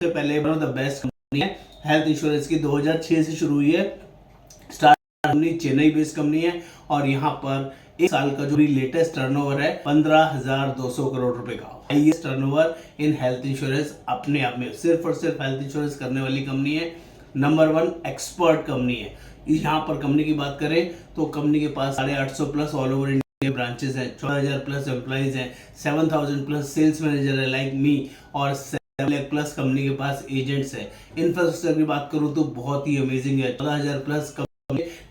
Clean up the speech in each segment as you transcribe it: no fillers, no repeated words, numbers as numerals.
सबसे पहले one of the best company है हेल्थ इंश्योरेंस की। 2006 से शुरू हुई है। Start company Chennai based company है और यहाँ पर एक साल का जो लेटेस्ट टर्नओवर है 15,200 करोड़ रुपए का highest turnover in health insurance अपने आप में सिर्फ और सिर्फ हेल्थ इंश्योरेंस करने वाली कंपनी है। नंबर 1 एक्सपर्ट कंपनी है। यहाँ पर कंपनी की बात करें तो कंपनी के पास 850 plus all over India branches हैं, 14,000 प्लस एम्प्लॉइज हैं, 7,000 प्लस सेल्स मैनेजर है लाइक मी और 7 लाख प्लस कंपनी के पास एजेंट्स है। इंफ्रास्ट्रक्चर की बात करूं तो बहुत ही अमेजिंग है। 14,000 प्लस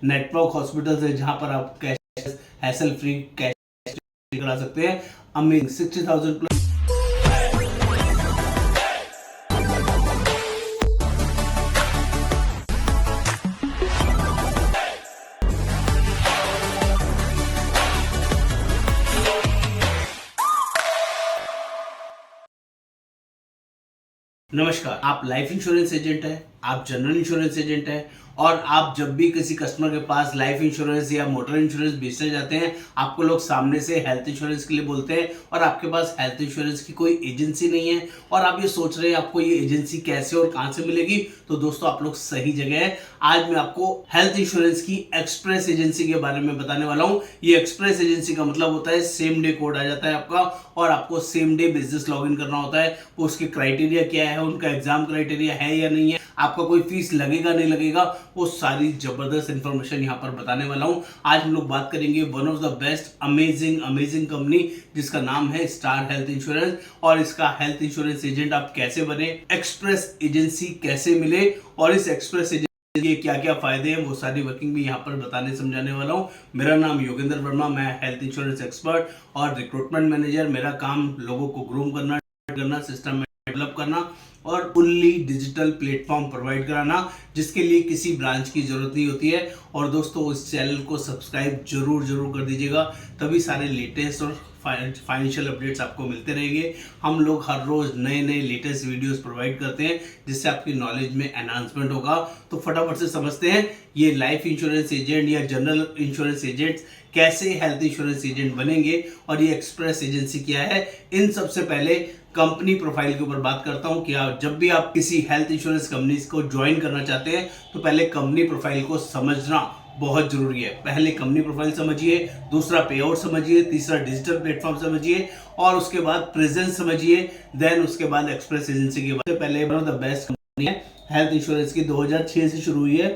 नेटवर्क हॉस्पिटल्स है जहां पर आप कैश हैसल फ्री कैश करा सकते हैं। अमेजिंग 60,000 प्लस नमस्कार, आप लाइफ इंश्योरेंस एजेंट हैं, आप जनरल इंश्योरेंस एजेंट हैं और आप जब भी किसी कस्टमर के पास लाइफ इंश्योरेंस या मोटर इंश्योरेंस बेचने जाते हैं, आपको लोग सामने से हेल्थ इंश्योरेंस के लिए बोलते हैं और आपके पास हेल्थ इंश्योरेंस की कोई एजेंसी नहीं है और आप ये सोच रहे हैं आपको ये एजेंसी कैसे और कहां से मिलेगी। तो दोस्तों, आप लोग सही जगह है। आज मैं आपको हेल्थ इंश्योरेंस की एक्सप्रेस एजेंसी के बारे में बताने वाला हूं। ये एक्सप्रेस एजेंसी का मतलब होता है सेम डे कोड आ जाता है आपका और आपको सेम डे बिजनेस लॉगिन करना होता है। वो उसके क्राइटेरिया क्या है, उनका एग्जाम क्राइटेरिया है या नहीं है, आपका कोई फीस लगेगा नहीं लगेगा, वो सारी जबरदस्त इंफॉर्मेशन यहाँ पर बताने वाला हूँ। आज हम लोग बात करेंगे one of the best amazing company जिसका नाम है स्टार हेल्थ इंश्योरेंस और इसका हेल्थ इंश्योरेंस एजेंट आप कैसे बने, एक्सप्रेस एजेंसी कैसे मिले और इस एक्सप्रेस एजेंसी के क्या क्या फायदे हैं, वो सारी वर्किंग भी यहाँ पर बताने समझाने वाला हूँ। मेरा नाम योगेंद्र वर्मा, मैं हेल्थ इंश्योरेंस एक्सपर्ट और रिक्रूटमेंट मैनेजर। मेरा काम लोगों को ग्रूम करना, सिस्टम में डेवलप करना और फुल्ली डिजिटल प्लेटफॉर्म प्रोवाइड कराना जिसके लिए किसी ब्रांच की जरूरत नहीं होती है। और दोस्तों, इस चैनल को सब्सक्राइब जरूर कर दीजिएगा, तभी सारे लेटेस्ट और फाइनेंशियल अपडेट्स आपको मिलते रहेंगे। हम लोग हर रोज नए लेटेस्ट वीडियोस प्रोवाइड करते हैं जिससे आपकी नॉलेज में एनहांसमेंट होगा। तो फटाफट से समझते हैं ये लाइफ इंश्योरेंस एजेंट या जनरल इंश्योरेंस एजेंट कैसे हेल्थ इंश्योरेंस एजेंट बनेंगे और ये एक्सप्रेस एजेंसी क्या है। इन सबसे पहले कंपनी प्रोफाइल के ऊपर बात करता हूं कि जब भी आप किसी हेल्थ इंश्योरेंस कंपनी को ज्वाइन करना चाहते हैं तो पहले कंपनी प्रोफाइल को समझना बहुत जरूरी है। पहले कंपनी प्रोफाइल समझिए, दूसरा पे आउट समझिए, तीसरा डिजिटल प्लेटफॉर्म समझिए और उसके बाद प्रेजेंस समझिए, देन उसके बाद एक्सप्रेस एजेंसी के बाद पहले one of the best company है हेल्थ इंश्योरेंस की। 2006 से शुरू हुई है।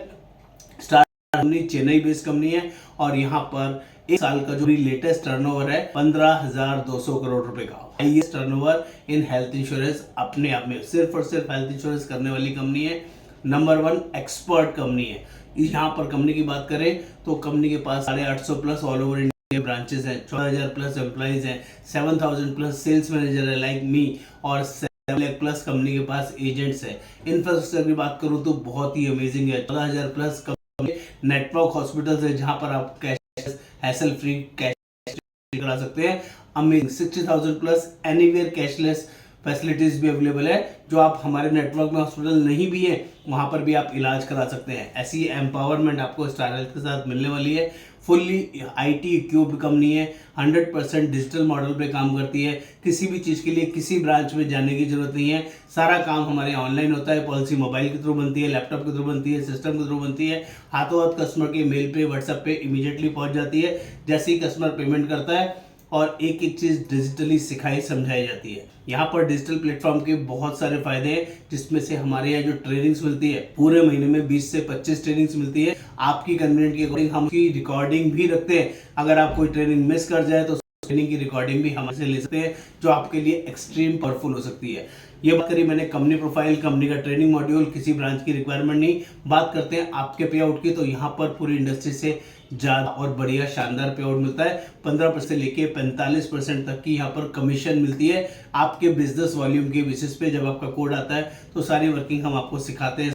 Star company Chennai based company है और यहाँ पर एक साल का जो लेटेस्ट टर्नओवर है 15,200 करोड़ रुपए का highest turnover in health insurance अपने आप में सिर्फ और सिर्फ हेल्थ इंश्योरेंस करने वाली कंपनी है। नंबर 1 एक्सपर्ट कंपनी है। यहाँ पर कंपनी की बात करें तो कंपनी के पास 850 plus all over India branches हैं, 14,000 प्लस एम्प्लॉइज हैं, 7,000 प्लस सेल्स मैनेजर है लाइक मी और 7 लाख प्लस कंपनी के पास एजेंट्स है। इंफ्रास्ट्रक्चर की बात करूं तो बहुत ही अमेजिंग है। 14,000 प्लस नेटवर्क हॉस्पिटल्स है जहां पर आप कैश हैसल फ्री कैश करा सकते हैं। Amazing 60,000 plus anywhere cashless facilities भी अवेलेबल है। जो आप हमारे नेटवर्क में हॉस्पिटल नहीं भी है वहां पर भी आप इलाज करा सकते हैं। ऐसी एम्पावरमेंट आपको स्टार हेल्थ के साथ मिलने वाली है। फुल्ली आईटी इक्विप्ड कंपनी है, 100% डिजिटल मॉडल पे काम करती है। किसी भी चीज के लिए किसी ब्रांच में जाने की जरूरत नहीं है, सारा काम हमारे यहाँ ऑनलाइन होता है। पॉलिसी मोबाइल के थ्रू बनती है, लैपटॉप के थ्रू बनती है, सिस्टम के थ्रू बनती है। हाथों हाथ कस्टमर के मेल पे, व्हाट्सएप पे इमीडिएटली पहुंच जाती है जैसे ही कस्टमर पेमेंट करता है और एक चीज डिजिटली सिखाई समझाई जाती है। यहाँ पर डिजिटल प्लेटफॉर्म के बहुत सारे फायदे हैं जिसमें से हमारे यहाँ जो ट्रेनिंग्स मिलती है पूरे महीने में 20 से 25 ट्रेनिंग्स मिलती है। आपकी कन्वीनियंट के अकॉर्डिंग हम की रिकॉर्डिंग भी रखते हैं। अगर आप कोई ट्रेनिंग मिस कर जाए तो ट्रेनिंग की रिकॉर्डिंग भी हमसे ले सकते हैं जो आपके लिए एक्सट्रीम पावरफुल हो सकती है। ये बात करी मैंने कंपनी प्रोफाइल, कंपनी का ट्रेनिंग मॉड्यूल, किसी ब्रांच की रिक्वायरमेंट नहीं। बात करते हैं आपके पे आउट की, तो यहाँ पर पूरी इंडस्ट्री से ज्यादा और बढ़िया शानदार पे आउट मिलता है। 15% से लेके 45% तक की यहाँ पर कमीशन मिलती है आपके बिजनेस वॉल्यूम के बेसिस पे। जब आपका कोड आता है तो सारी वर्किंग हम आपको सिखाते हैं।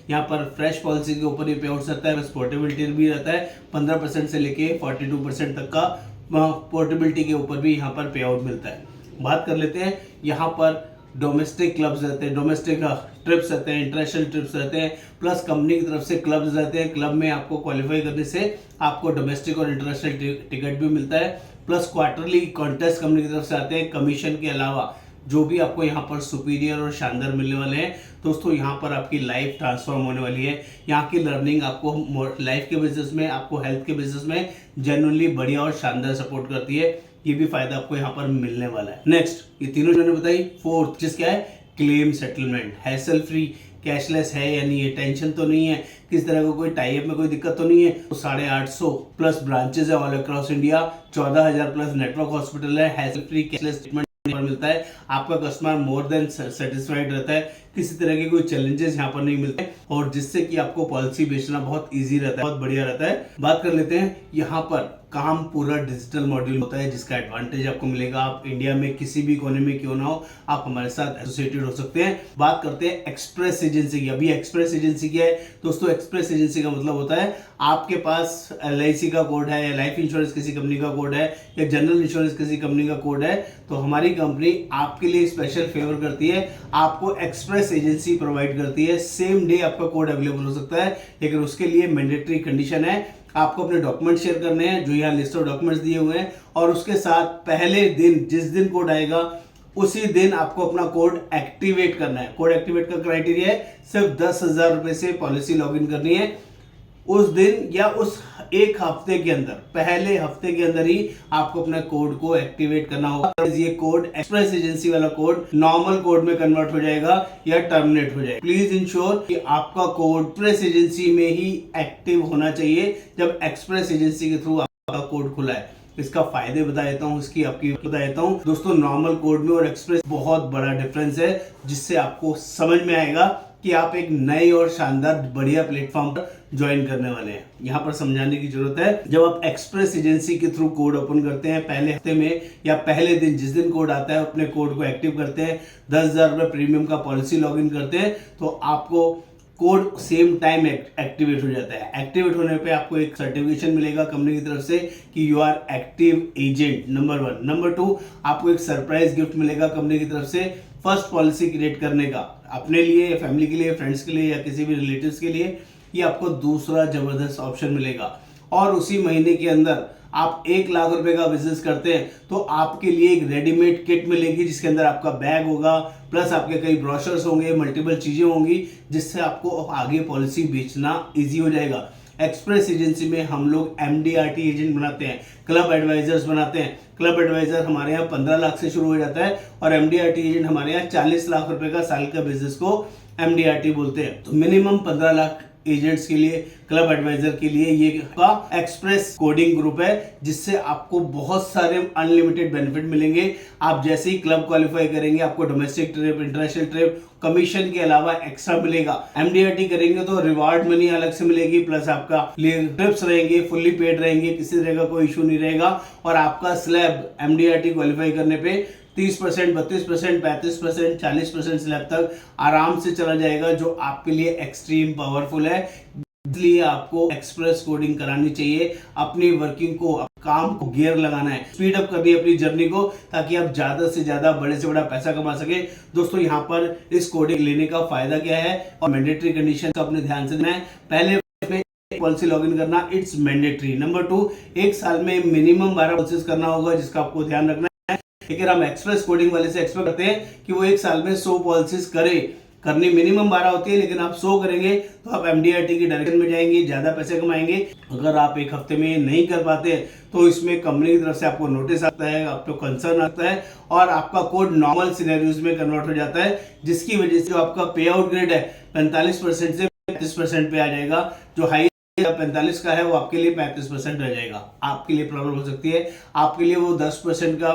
यहाँ पर फ्रेश पॉलिसी के ऊपर ये पे आउट रहता है, पोर्टेबिलिटी भी रहता है। 15% से लेके 42% तक का पोर्टेबिलिटी के ऊपर भी यहाँ पर पे आउट मिलता है। बात कर लेते हैं, यहाँ पर डोमेस्टिक क्लब्स रहते हैं, डोमेस्टिक ट्रिप्स रहते हैं, इंटरनेशनल ट्रिप्स रहते हैं, प्लस कंपनी की तरफ से क्लब्स रहते हैं। क्लब में आपको क्वालिफाई करने से आपको डोमेस्टिक और इंटरनेशनल टिकट भी मिलता है। प्लस क्वार्टरली कॉन्टेस्ट कंपनी की तरफ से आते हैं। कमीशन के अलावा जो भी आपको यहाँ पर सुपीरियर और शानदार मिलने वाले हैं दोस्तों, यहाँ पर आपकी लाइफ ट्रांसफॉर्म होने वाली है। यहाँ की लर्निंग आपको लाइफ के बिजनेस में, आपको हेल्थ के बिजनेस में जेन्युइनली बढ़िया और शानदार सपोर्ट करती है। ये भी फायदा आपको यहाँ पर मिलने वाला है। नेक्स्ट, ये तीनों मैंने बताई। फोर्थ चीज क्या है? Claim settlement. Hassle free, cashless है या नहीं है, टेंशन तो नहीं है, किस तरह का कोई टाई अप में कोई दिक्कत तो नहीं है। तो 850 प्लस ब्रांचेस है all across India, 14,000 plus network hospital है। हैसल फ्री कैशलेस ट्रीटमेंट पर मिलता है। आपका कस्टमर मोर देन सेटिस्फाइड रहता है, किसी तरह के कोई चैलेंजेस यहाँ पर नहीं मिलते, और जिससे कि आपको पॉलिसी बेचना बहुत इजी रहता है, बहुत बढ़िया रहता है। बात कर लेते हैं, यहाँ पर काम पूरा डिजिटल मॉड्यूल होता है, जिसका एडवांटेज आपको मिलेगा। आप इंडिया में किसी भी कोने में क्यों ना हो, आप हमारे साथ एसोसिएटेड हो सकते हैं। बात करते हैं एक्सप्रेस एजेंसी की। अभी एक्सप्रेस एजेंसी क्या है दोस्तों? एक्सप्रेस एजेंसी का मतलब होता है आपके पास LIC का कोड है, या लाइफ इंश्योरेंस किसी कंपनी का कोड है, या जनरल इंश्योरेंस किसी कंपनी का कोड है, तो हमारी कंपनी आपके लिए स्पेशल फेवर करती है, आपको एक्सप्रेस एजेंसी प्रोवाइड करती है। सेम डे आपका कोड अवेलेबल हो सकता है, लेकिन उसके लिए मैंडेटरी कंडीशन है, आपको अपने डॉक्यूमेंट शेयर करने हैं, जो यहाँ लिस्ट ऑफ डॉक्यूमेंट्स दिए हुए हैं, और उसके साथ पहले दिन, जिस दिन कोड आएगा उसी दिन आपको अपना कोड एक्टिवेट करना है। कोड एक्टिवेट का क्राइटेरिया है सिर्फ 10,000 रुपए से पॉलिसी लॉगिन करनी है उस दिन, या उस एक हफ्ते के अंदर, पहले हफ्ते के अंदर ही आपको अपने कोड को एक्टिवेट करना होगा। ये कोड एक्सप्रेस एजेंसी वाला कोड नॉर्मल कोड में कन्वर्ट हो जाएगा या टर्मिनेट हो जाएगा। प्लीज इंश्योर कि आपका कोड एक्सप्रेस एजेंसी में ही एक्टिव होना चाहिए जब एक्सप्रेस एजेंसी के थ्रू आपका कोड खुला है। इसका फायदे बता देता हूँ, इसकी आपकी बता देता हूँ दोस्तों। नॉर्मल कोड में और एक्सप्रेस बहुत बड़ा डिफरेंस है, जिससे आपको समझ में आएगा कि आप एक नए और शानदार बढ़िया प्लेटफॉर्म पर ज्वाइन करने वाले हैं। यहाँ पर समझाने की जरूरत है, जब आप एक्सप्रेस एजेंसी के थ्रू कोड ओपन करते हैं पहले हफ्ते में या पहले दिन, जिस दिन कोड आता है अपने कोड को एक्टिव करते हैं, 10,000 रुपए प्रीमियम का पॉलिसी लॉगिन करते हैं, तो आपको कोड सेम टाइम एक्टिवेट हो जाता है। एक्टिवेट होने पे आपको एक सर्टिफिकेशन मिलेगा कंपनी की तरफ से कि you are active agent, number 1। Number 2, आपको एक सरप्राइज गिफ्ट मिलेगा कंपनी की तरफ से फर्स्ट पॉलिसी क्रिएट करने का, अपने लिए, फैमिली के लिए, फ्रेंड्स के लिए, या किसी भी रिलेटिव्स के लिए। ये आपको दूसरा जबरदस्त ऑप्शन मिलेगा। और उसी महीने के अंदर आप 1 लाख रुपए का बिजनेस करते हैं तो आपके लिए एक रेडीमेड किट मिलेगी, जिसके अंदर आपका बैग होगा, प्लस आपके कई ब्रोशर्स होंगे, मल्टीपल चीजें होंगी, जिससे आपको आगे पॉलिसी बेचना इजी हो जाएगा। एक्सप्रेस एजेंसी में हम लोग MDRT एजेंट बनाते हैं, क्लब एडवाइजर्स बनाते हैं। क्लब एडवाइजर हमारे यहाँ 15 लाख से शुरू हो जाता है, और MDRT एजेंट हमारे यहाँ 40 लाख रुपए का साल का बिजनेस को MDRT बोलते हैं। तो मिनिमम 15 लाख एजेंट्स के लिए, क्लब एडवाइजर के लिए ये का एक्सप्रेस कोडिंग ग्रुप है, जिससे आपको बहुत सारे अनलिमिटेड बेनिफिट मिलेंगे। आप जैसे ही क्लब क्वालिफाई करेंगे, आपको domestic trip, international trip, commission के अलावा एक्स्ट्रा मिलेगा। MDRT करेंगे तो रिवार्ड मनी अलग से मिलेगी, प्लस आपका ट्रिप्स रहेंगे, फुल्ली पेड रहेंगे, किसी तरह का कोई इशू नहीं रहेगा। और आपका स्लैब MDRT क्वालिफाई करने पे 30%, 32%, 35%, 40% स्लैब तक आराम से चला जाएगा, जो आपके लिए एक्सट्रीम पावरफुल है। इसलिए आपको एक्सप्रेस कोडिंग करानी चाहिए। अपनी वर्किंग को, काम को गियर लगाना है, स्पीड अप करनी है अपनी जर्नी को, ताकि आप ज्यादा से ज्यादा, बड़े से बड़ा पैसा कमा सके। दोस्तों, यहाँ पर इस कोडिंग लेने का फायदा क्या है और मैंडेटरी कंडीशन का अपने ध्यान से देना है। पहले पॉलिसी लॉगिन करना, इट्स मैंडेटरी। नंबर 2, 1 साल में मिनिमम 12 पॉलिसीज करना होगा, जिसका आपको ध्यान रखना है। लेकिन हम एक्सप्रेस कोडिंग वाले से एक्सपेक्ट करते हैं कि वो 1 साल में 100 पॉलिसीज करे। करनी मिनिमम 12 होती है, लेकिन आप 100 करेंगे तो आप MDRT की डायरेक्शन में जाएंगे, ज्यादा पैसे कमाएंगे। अगर आप 1 हफ्ते में नहीं कर पाते तो इसमें कंपनी की तरफ से आपको नोटिस आता है, आपको कंसर्न आता है, और आपका कोड नॉर्मल सिनेरियोज में कन्वर्ट हो जाता है, जिसकी वजह से जो आपका पे आउट ग्रेड है 45% से 35% पे आ जाएगा। जो हाई 45 का है वो आपके लिए 35% रह जाएगा। आपके लिए प्रॉब्लम हो सकती है, आपके लिए वो 10% का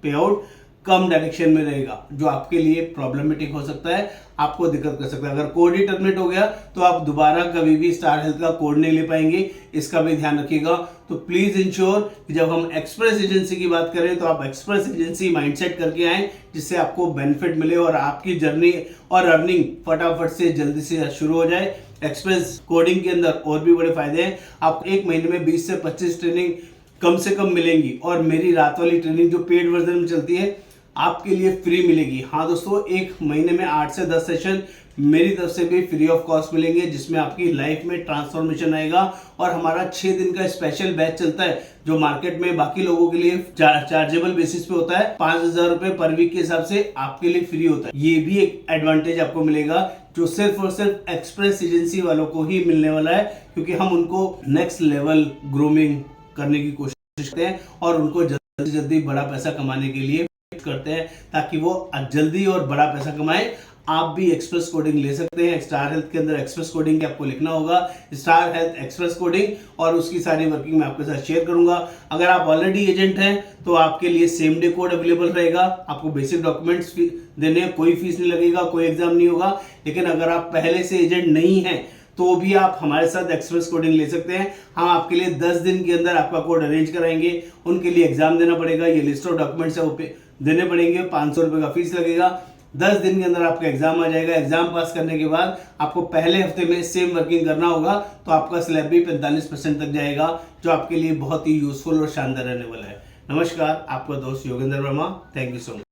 पे आउट कम डायरेक्शन में रहेगा, जो आपके लिए प्रॉब्लमेटिक हो सकता है, आपको दिक्कत कर सकता है। अगर कोड ही टर्मिनेट हो गया तो आप दोबारा कभी भी स्टार हेल्थ का कोड नहीं ले पाएंगे, इसका भी ध्यान रखिएगा। तो प्लीज इंश्योर कि जब हम एक्सप्रेस एजेंसी की बात करें तो आप एक्सप्रेस एजेंसी माइंडसेट करके आए, जिससे आपको बेनिफिट मिले और आपकी जर्नी और अर्निंग फटाफट से जल्दी से शुरू हो जाए। एक्सप्रेस कोडिंग के अंदर और भी बड़े फायदे हैं। आप 1 महीने में 20 से 25 ट्रेनिंग कम से कम मिलेंगी, और मेरी रात वाली ट्रेनिंग जो पेड वर्जन में चलती है आपके लिए फ्री मिलेगी। हाँ दोस्तों, एक महीने में 8 से 10 सेशन मेरी तरफ से भी फ्री ऑफ कॉस्ट मिलेंगे, जिसमें आपकी लाइफ में ट्रांसफॉर्मेशन आएगा। और हमारा 6 दिन का स्पेशल बैच चलता है जो मार्केट में बाकी लोगों के लिए चार्जेबल बेसिस पे होता है। 5,000 रुपए पर वीक के हिसाब से आपके लिए फ्री होता है। ये भी एक एडवांटेज आपको मिलेगा जो सिर्फ और सिर्फ एक्सप्रेस एजेंसी वालों को ही मिलने वाला है, क्योंकि हम उनको नेक्स्ट लेवल ग्रूमिंग करने की कोशिश करते हैं और उनको जल्दी जल्दी बड़ा पैसा कमाने के लिए करते हैं, ताकि वो जल्दी और बड़ा पैसा कमाए। आप भी एक्सप्रेस कोडिंग ले सकते हैं। स्टार हेल्थ के अंदर एक्सप्रेस कोडिंग के आपको लिखना होगा स्टार हेल्थ एक्सप्रेस कोडिंग, और उसकी सारी वर्किंग मैं आपके साथ शेयर करूंगा। अगर आप ऑलरेडी एजेंट हैं तो आपके लिए सेम डे कोड अवेलेबल रहेगा। आपको बेसिक डॉक्यूमेंट्स देने, कोई फीस नहीं लगेगा, कोई एग्जाम नहीं होगा। लेकिन अगर आप पहले से एजेंट नहीं हैं तो भी आप हमारे साथ एक्सप्रेस कोडिंग ले सकते हैं। हम आपके लिए 10 दिन के अंदर आपका कोड अरेंज कराएंगे। उनके लिए एग्जाम देना पड़ेगा, ये लिस्ट ऑफ डॉक्यूमेंट्स है वो देने पड़ेंगे, 500 रुपए का फीस लगेगा। 10 दिन के अंदर आपका एग्जाम आ जाएगा। एग्जाम पास करने के बाद आपको पहले हफ्ते में सेम वर्किंग करना होगा, तो आपका स्लैब भी 45% तक जाएगा, जो आपके लिए बहुत ही यूजफुल और शानदार रहने वाला है। नमस्कार, आपका दोस्त Yogendra Verma. Thank you so much.